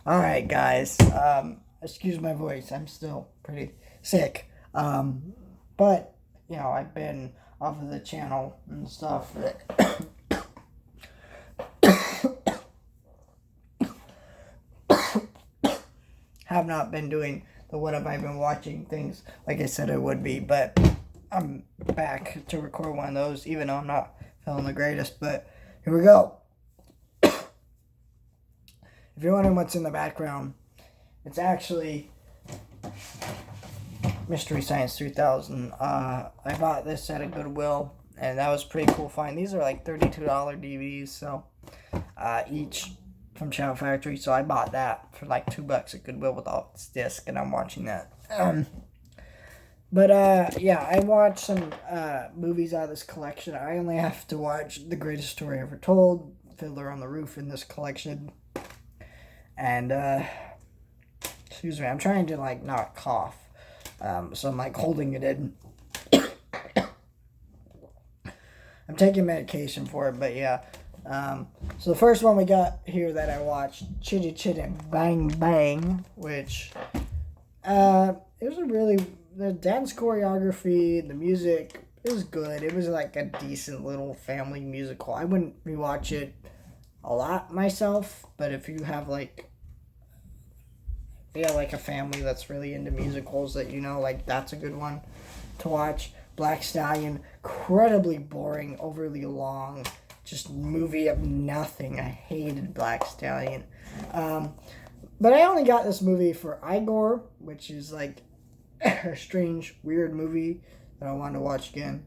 All right, guys. Excuse my voice. I'm still pretty sick. But I've been off of the channel and stuff. Have not been doing the what have I been watching things like I said I would be, but I'm back to record one of those, even though I'm not feeling the greatest. But here we go. If you're wondering what's in the background, it's actually Mystery Science 3000. I bought this at a Goodwill, and that was pretty cool find. These are like $32 DVDs, so each from Shout Factory. So I bought that for like $2 at Goodwill with all its disc, and I'm watching that. Yeah, I watched some movies out of this collection. I only have to watch The Greatest Story Ever Told, Fiddler on the Roof in this collection. And, excuse me, I'm trying to, not cough. So I'm, holding it in. I'm taking medication for it, but yeah. So the first one we got here that I watched, Chitty Chitty Bang Bang, which, it was the dance choreography, the music, it was good. It was like a decent little family musical. I wouldn't rewatch it a lot myself, but if you have a family that's really into musicals that that's a good one to watch. Black Stallion, incredibly boring, overly long, just movie of nothing. I hated Black Stallion. But I only got this movie for Igor, which is a strange, weird movie that I wanted to watch again.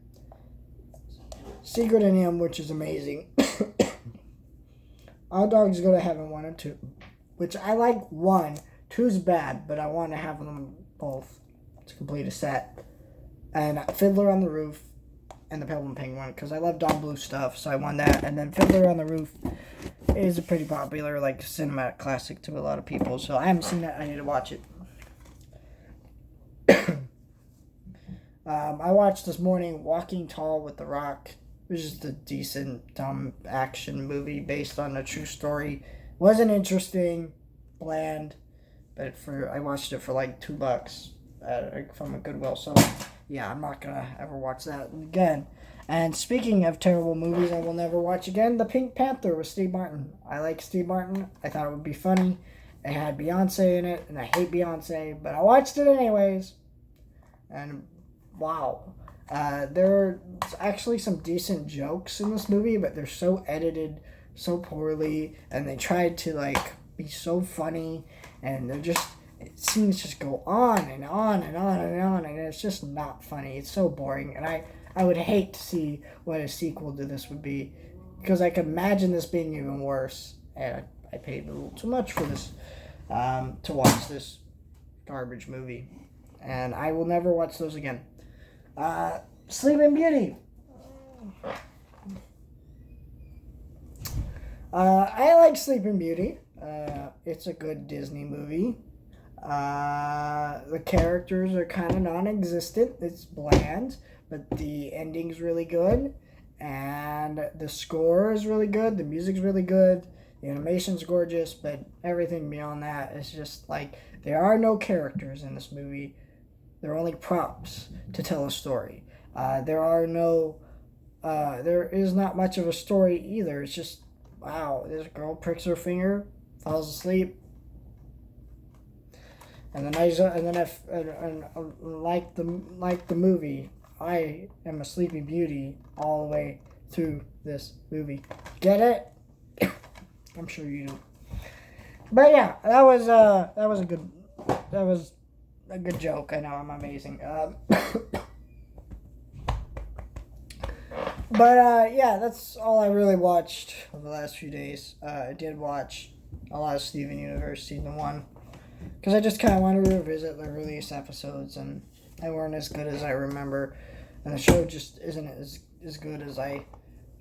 Secret in Him, which is amazing. All Dogs Go to Heaven 1 and 2, which I like 1. 2's bad, but I want to have them both to complete a set. And Fiddler on the Roof and The Pale Penguin, because I love Don Bluth stuff, so I won that. And then Fiddler on the Roof is a pretty popular, cinematic classic to a lot of people, so I haven't seen it. I need to watch it. I watched this morning Walking Tall with The Rock. It was just a decent, dumb action movie based on a true story. Wasn't interesting, bland, but I watched it for $2 from a Goodwill. So yeah, I'm not gonna ever watch that again. And speaking of terrible movies I will never watch again, The Pink Panther with Steve Martin. I like Steve Martin. I thought it would be funny. It had Beyonce in it, and I hate Beyonce, but I watched it anyways. And wow. There's actually some decent jokes in this movie, but they're so edited so poorly, and they tried to be so funny, and scenes just go on and on and on and on, and it's just not funny. It's so boring, and I would hate to see what a sequel to this would be, because I could imagine this being even worse, and I paid a little too much for this, to watch this garbage movie, and I will never watch those again. Sleeping Beauty. I like Sleeping Beauty. It's a good Disney movie. The characters are kind of non-existent. It's bland, but the ending's really good, and the score is really good. The music's really good. The animation's gorgeous, but everything beyond that is just there are no characters in this movie. They're only props to tell a story. There is not much of a story either. It's just, wow, this girl pricks her finger, falls asleep, and like the movie, I am a Sleeping Beauty all the way through this movie. Get it? I'm sure you do. But yeah, that was a good joke. I know I'm amazing. Yeah, that's all I really watched over the last few days. I did watch a lot of Steven Universe Season 1, because I just kind of wanted to revisit the release episodes, and they weren't as good as I remember, and the show just isn't as good as I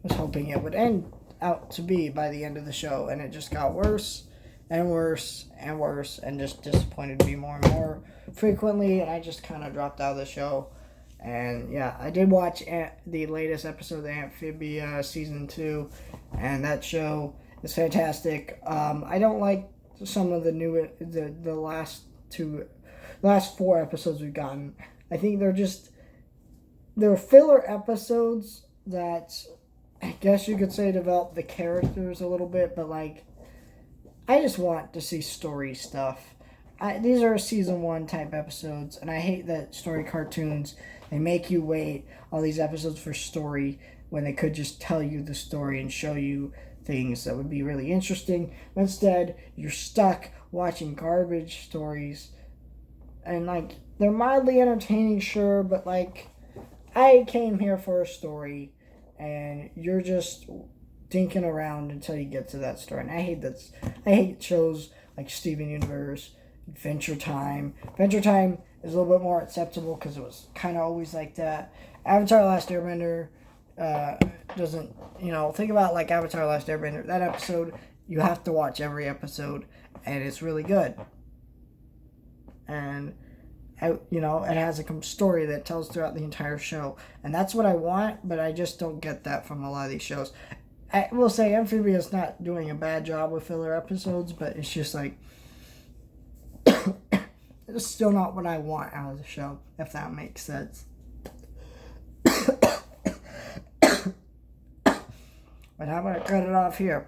was hoping it would end out to be by the end of the show, and it just got worse and worse and worse, and just disappointed me more and more frequently, and I just kind of dropped out of the show. And yeah, I did watch the latest episode of the Amphibia Season 2, and that show is fantastic. I don't like some of the last 4 episodes we've gotten. I think they're filler episodes that I guess you could say develop the characters a little bit, but like I just want to see story stuff. These are season 1 type episodes, and I hate that story cartoons, they make you wait all these episodes for story when they could just tell you the story and show you things that would be really interesting. But instead, you're stuck watching garbage stories, and like they're mildly entertaining, sure, but like I came here for a story, and you're just dinking around until you get to that story. And I hate shows like Steven Universe, Adventure Time. Adventure Time is a little bit more acceptable because it was kind of always like that. Avatar: Last Airbender doesn't, think about like Avatar: Last Airbender. That episode, you have to watch every episode, and it's really good. And it has a story that tells throughout the entire show, and that's what I want. But I just don't get that from a lot of these shows. I will say Amphibia's not doing a bad job with filler episodes, but it's just like it's still not what I want out of the show, if that makes sense. But how about I cut it off here?